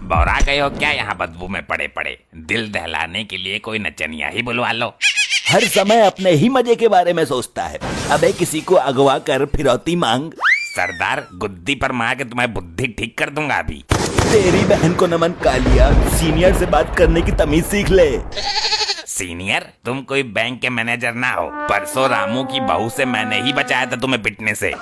बौरा गए हो क्या यहाँ बदबू में पड़े पड़े? दिल दहलाने के लिए कोई नचनिया ही बुलवा लो। हर समय अपने ही मजे के बारे में सोचता है। अबे किसी को अगवा कर फिरौती मांग। सरदार गुद्दी पर मार के तुम्हारी बुद्धि ठीक कर दूंगा अभी। तेरी बहन को नमन कालिया, सीनियर से बात करने की तमीज सीख ले। सीनियर? तुम कोई बैंक के मैनेजर ना हो। परसों रामू की बहू से मैंने ही बचाया था तुम्हें पिटने से।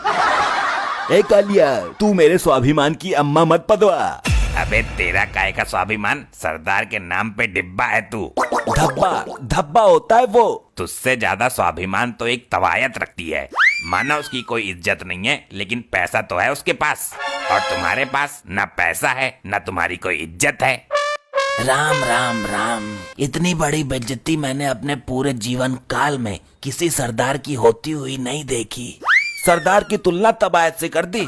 ए कालिया, तू मेरे स्वाभिमान की अम्मा मत पदवा। अबे तेरा काय का स्वाभिमान? सरदार के नाम पे डिब्बा है तू। धब्बा धब्बा होता है वो। तुझसे ज्यादा स्वाभिमान तो एक तवायत रखती है। माना उसकी कोई इज्जत नहीं है, लेकिन पैसा तो है उसके पास, और तुम्हारे पास ना पैसा है ना तुम्हारी कोई इज्जत है। राम राम राम। इतनी बड़ी बेइज्जती मैंने अपने पूरे जीवन काल में किसी सरदार की होती हुई नहीं देखी। सरदार की तुलना तबायत से कर दी।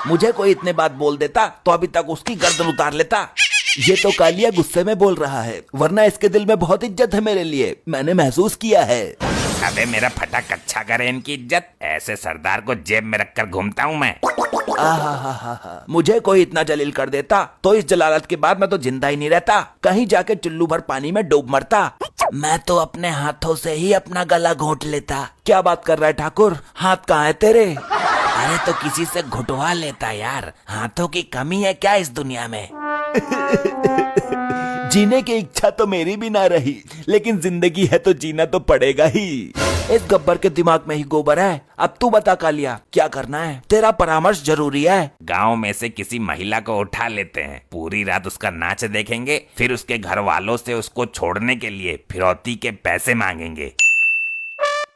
मुझे कोई इतने बात बोल देता तो अभी तक उसकी गर्दन उतार लेता। ये तो कालिया गुस्से में बोल रहा है, वरना इसके दिल में बहुत इज्जत है मेरे लिए, मैंने महसूस किया है। अबे मेरा फटा कच्चा करे इनकी इज्जत। ऐसे सरदार को जेब में रखकर घूमता हूँ मैं। मुझे कोई इतना जलील कर देता तो इस जलालत के बाद मैं तो जिंदा ही नहीं रहता, कहीं जाके चुल्लू भर पानी में डूब मरता। मैं तो अपने हाथों से ही अपना गला घोंट लेता। क्या बात कर रहा है ठाकुर, हाथ कहाँ है तेरे? अरे तो किसी से घुटवा लेता यार, हाथों की कमी है क्या इस दुनिया में? जीने की इच्छा तो मेरी भी ना रही, लेकिन जिंदगी है तो जीना तो पड़ेगा ही। इस गब्बर के दिमाग में ही गोबर है। अब तू बता कालिया, क्या करना है? तेरा परामर्श जरूरी है। गांव में से किसी महिला को उठा लेते हैं, पूरी रात उसका नाच देखेंगे, फिर उसके घर वालों से उसको छोड़ने के लिए फिरौती के पैसे मांगेंगे।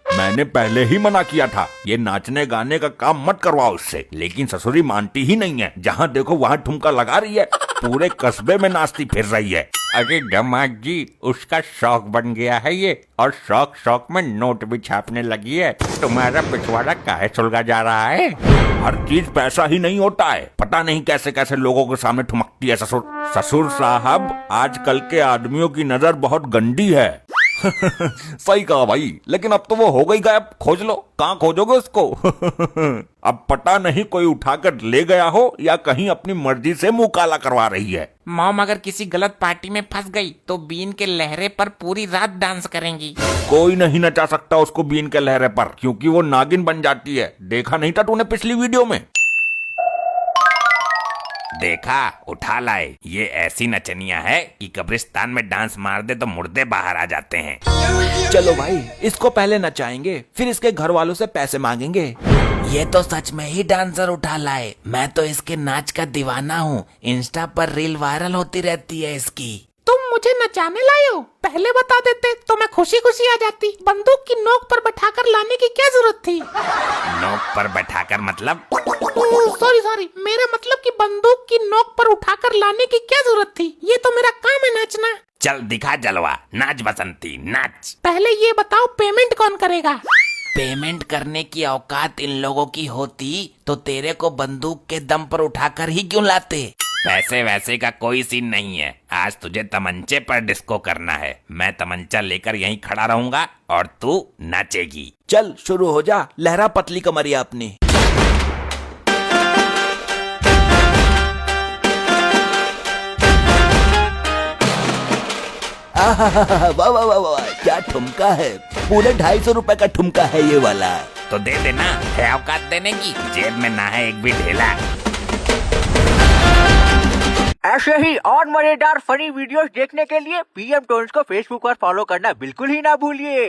मैंने पहले ही मना किया था, ये नाचने गाने का काम मत करवाओ उससे, लेकिन ससुरी मानती ही नहीं है। जहाँ देखो वहाँ ठुमका लगा रही है, पूरे कस्बे में नाचती फिर रही है। अरे दामाद जी, उसका शौक बन गया है ये, और शौक शौक में नोट भी छापने लगी है। तुम्हारा पिछवाड़ा काहे सुलगा जा रहा है? हर चीज पैसा ही नहीं होता है। पता नहीं कैसे कैसे लोगों के सामने ठुमकती है ससुर। ससुर साहब, आजकल के आदमियों की नजर बहुत गंदी है। सही कहा भाई, लेकिन अब तो वो हो गई गायब। खोज लो, कहाँ खोजोगे उसको? अब पता नहीं कोई उठाकर ले गया हो या कहीं अपनी मर्जी से मुंह काला करवा रही है। मॉम अगर किसी गलत पार्टी में फंस गई तो बीन के लहरे पर पूरी रात डांस करेंगी। कोई नहीं नचा सकता उसको बीन के लहरे पर, क्योंकि वो नागिन बन जाती है। देखा नहीं था तूने पिछली वीडियो में? देखा, उठा लाए। ये ऐसी नचनिया है कि कब्रिस्तान में डांस मार दे तो मुर्दे बाहर आ जाते हैं। चलो भाई, इसको पहले नचाएंगे, फिर इसके घर वालों से पैसे मांगेंगे। ये तो सच में ही डांसर उठा लाए। मैं तो इसके नाच का दीवाना हूँ। इंस्टा पर रील वायरल होती रहती है इसकी। तुम मुझे नचाने लाए हो? पहले बता देते तो मैं खुशी खुशी आ जाती। बंदूक की नोक पर बैठाकर लाने की क्या जरूरत थी? नोक पर बैठाकर मतलब? सॉरी, मेरा मतलब कि बंदूक की नोक पर उठाकर लाने की क्या जरूरत थी? ये तो मेरा काम है नाचना। चल दिखा जलवा, नाच बसंती नाच। पहले ये बताओ पेमेंट कौन करेगा? पेमेंट करने की औकात इन लोगों की होती तो तेरे को बंदूक के दम पर उठाकर ही क्यों लाते? पैसे वैसे का कोई सीन नहीं है। आज तुझे तमंचे पर डिस्को करना है। मैं तमंचा लेकर यहीं खड़ा रहूंगा और तू नाचेगी। चल शुरू हो जा, लहरा पतली कमरिया अपनी। वाह वाह वाह वाह, क्या ठुमका है। पूरे 250 रुपए का ठुमका है ये वाला। तो दे देना, है औकात देने की? जेब में ना है एक भी ढेला। ऐसे ही और मजेदार फनी वीडियोस देखने के लिए पीएम टोन्स को फेसबुक पर फॉलो करना बिल्कुल ही ना भूलिए।